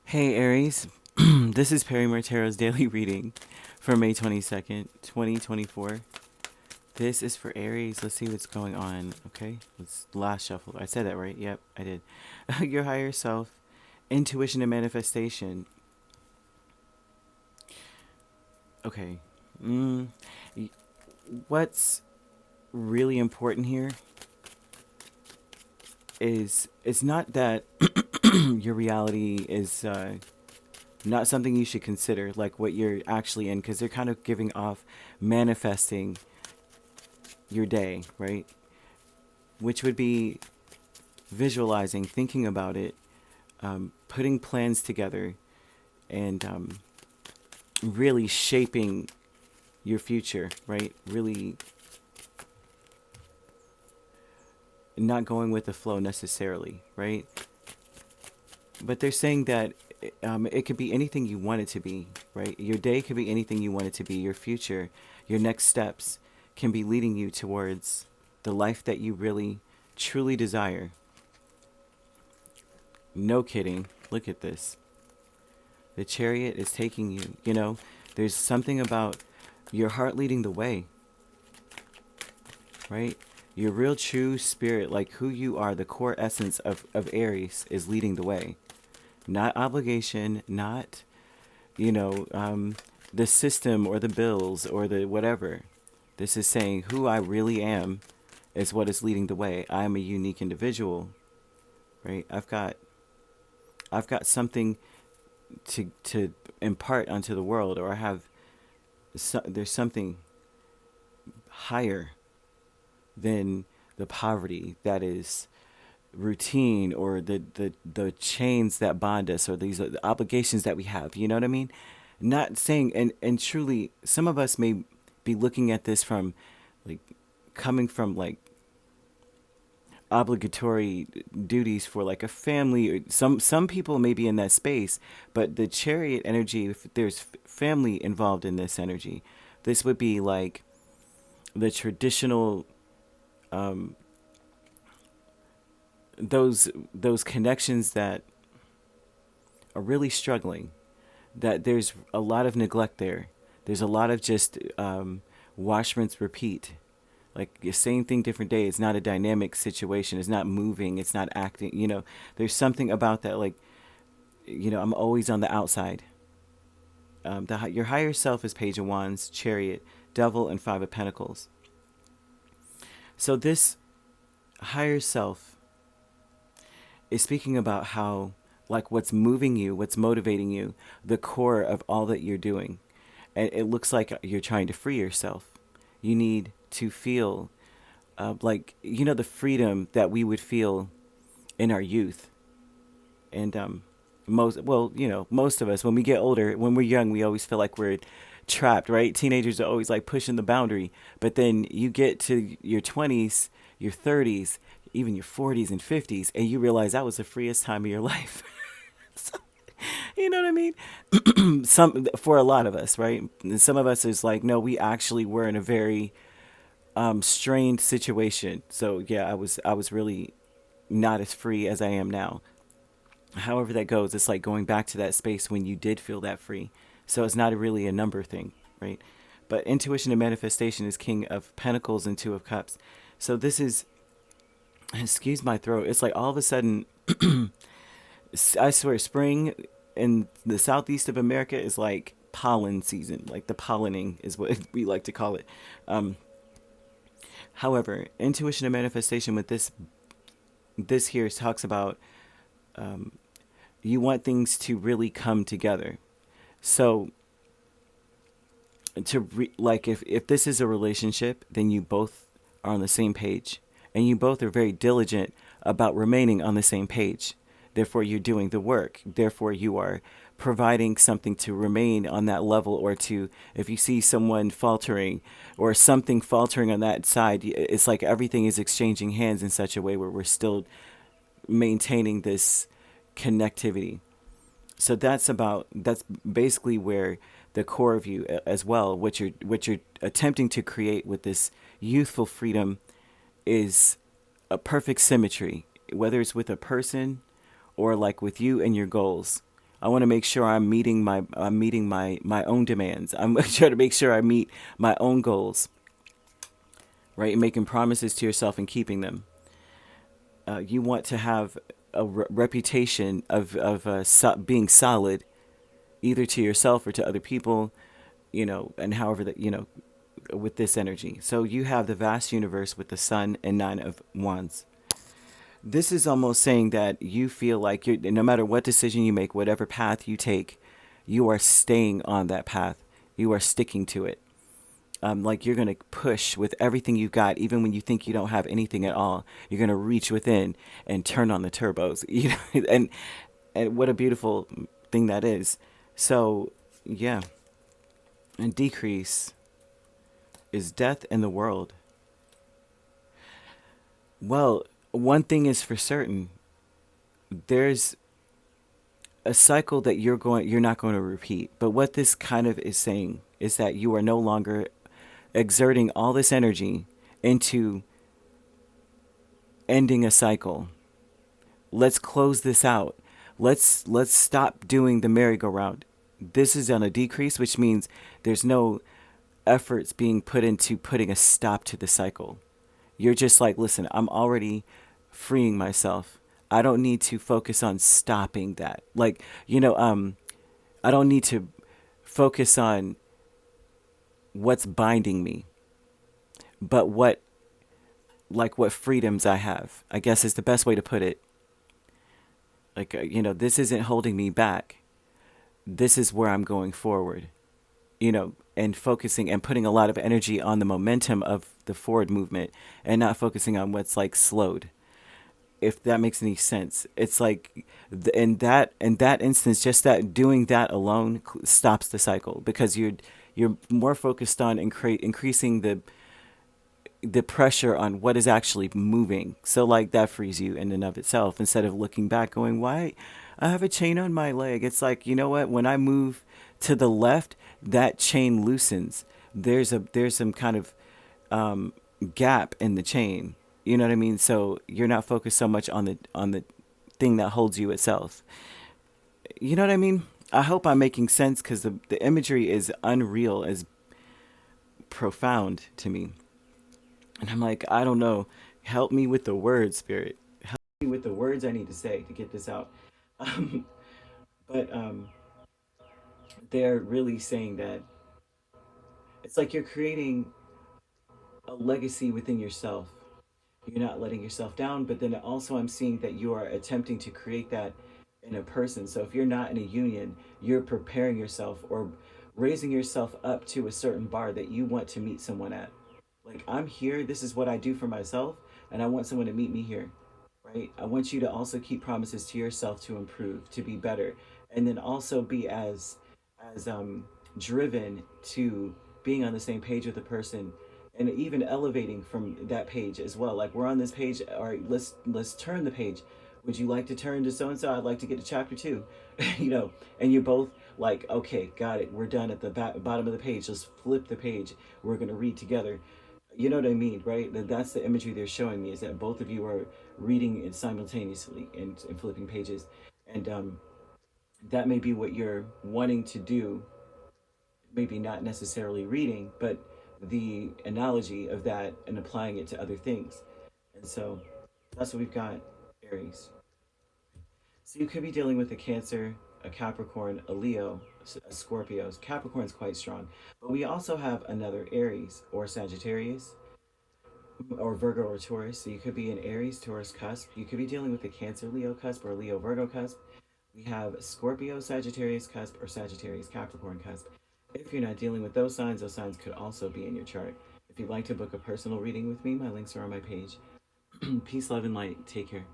Hey Aries, this is Perrymore Tarot's daily reading for May 22nd, 2024. This is for Aries. Let's see what's going on, okay? Let's last shuffle. I said that right? Yep, I did. Your higher self, intuition and manifestation. Okay. Mm, what's really important here is it's not that your reality is not something you should consider, like what you're actually in, because they're kind of giving off manifesting your day, right? Which would be visualizing, thinking about it, putting plans together, and really shaping your future, right? Really not going with the flow necessarily, right? But they're saying that it could be anything you want it to be, right? Your day could be anything you want it to be. Your future, your next steps can be leading you towards the life that you really, truly desire. No kidding. Look at this. The chariot is taking you. You know, there's something about your heart leading the way, right? Your real true spirit, like who you are, the core essence of Aries, is leading the way. Not obligation, not, you know, the system or the bills or the whatever. This is saying who I really am is what is leading the way. I am a unique individual, right? I've got something to impart onto the world, or I have there's something higher than the poverty that is routine, or the chains that bond us, or these are the obligations that we have. You know what I mean? Not saying, and truly, some of us may be looking at this from like coming from like obligatory duties for like a family, or some people may be in that space, but the chariot energy, if there's family involved in this energy, this would be like the traditional, um those connections that are really struggling, that there's a lot of neglect there. There's a lot of just wash, rinse, repeat. Like the same thing, different day. It's not a dynamic situation. It's not moving. It's not acting. You know, there's something about that. Like, you know, I'm always on the outside. Your higher self is Page of Wands, Chariot, Devil, and Five of Pentacles. So this higher self is speaking about how, like, what's moving you, what's motivating you, the core of all that you're doing. And it looks like you're trying to free yourself. You need to feel like, you know, the freedom that we would feel in our youth. And most of us, when we get older, when we're young, we always feel like we're trapped, right? Teenagers are always like pushing the boundary. But then you get to your 20s, your 30s, even your 40s and 50s, and you realize that was the freest time of your life. So, you know what I mean? Some, for a lot of us, right? And some of us is like, no, we actually were in a very strained situation. So yeah, I was really not as free as I am now. However that goes, it's like going back to that space when you did feel that free. So it's not really a number thing, right? But intuition and manifestation is King of Pentacles and Two of Cups. So this is, excuse my throat, it's like all of a sudden, I swear, spring in the southeast of America is like pollen season. Like the pollinating is what we like to call it. Um, However, intuition and manifestation with this here talks about, um, you want things to really come together. So like if this is a relationship, then you both are on the same page, and you both are very diligent about remaining on the same page. Therefore, you're doing the work. Therefore, you are providing something to remain on that level, or to, if you see someone faltering or something faltering on that side, it's like everything is exchanging hands in such a way where we're still maintaining this connectivity. So that's basically where the core of you as well, what you're attempting to create with this youthful freedom, is a perfect symmetry, whether it's with a person or like with you and your goals. I want to make sure I'm meeting my own demands. I'm trying to make sure I meet my own goals, right? And making promises to yourself and keeping them. You want to have a reputation of being solid, either to yourself or to other people, and however that with this energy. So you have the vast universe with the Sun and Nine of Wands. This is almost saying that you feel like no matter what decision you make, whatever path you take, you are staying on that path. You are sticking to it. Like you're going to push with everything you've got, even when you think you don't have anything at all. You're going to reach within and turn on the turbos. And what a beautiful thing that is. So, yeah. And decrease is death in the world. Well, one thing is for certain. There's a cycle that you're not going to repeat. But what this kind of is saying is that you are no longer exerting all this energy into ending a cycle. Let's close this out. Let's stop doing the merry-go-round. This is on a decrease, which means there's no efforts being put into putting a stop to the cycle. You're just like, listen, I'm already freeing myself. I don't need to focus on stopping that. Like, I don't need to focus on what's binding me, but what freedoms I have, I guess is the best way to put it. Like, this isn't holding me back. This is where I'm going forward, and focusing and putting a lot of energy on the momentum of the forward movement and not focusing on what's like slowed. If that makes any sense, it's like in that instance, just that doing that alone stops the cycle because you're more focused on increasing the pressure on what is actually moving. So like that frees you in and of itself instead of looking back going, why I have a chain on my leg. It's like, you know what? When I move to the left, that chain loosens. There's some kind of gap in the chain. You know what I mean? So you're not focused so much on the thing that holds you itself. You know what I mean? I hope I'm making sense because the imagery is unreal, is profound to me. And I'm like, I don't know. Help me with the words, Spirit. Help me with the words I need to say to get this out. Um, but they're really saying that it's like you're creating a legacy within yourself. You're not letting yourself down, but then also I'm seeing that you are attempting to create that in a person. So if you're not in a union, you're preparing yourself or raising yourself up to a certain bar that you want to meet someone at. Like, I'm here, this is what I do for myself, and I want someone to meet me here, right? I want you to also keep promises to yourself to improve, to be better, and then also be as driven to being on the same page with the person and even elevating from that page as well. Like, we're on this page, all right, let's turn the page. Would you like to turn to so and so? I'd like to get to chapter 2. And you're both like, okay, got it, we're done at the bottom of the page, let's flip the page, we're going to read together. You know what I mean, right? That's the imagery they're showing me, is that both of you are reading it simultaneously and flipping pages. And that may be what you're wanting to do, maybe not necessarily reading, but the analogy of that and applying it to other things. And so that's what we've got, Aries. So you could be dealing with a Cancer, a Capricorn, a Leo, a Scorpio. Capricorn's quite strong. But we also have another Aries or Sagittarius or Virgo or Taurus. So you could be an Aries, Taurus cusp. You could be dealing with a Cancer, Leo cusp or Leo, Virgo cusp. We have Scorpio, Sagittarius cusp or Sagittarius, Capricorn cusp. If you're not dealing with those signs could also be in your chart. If you'd like to book a personal reading with me, my links are on my page. Peace, love, and light. Take care.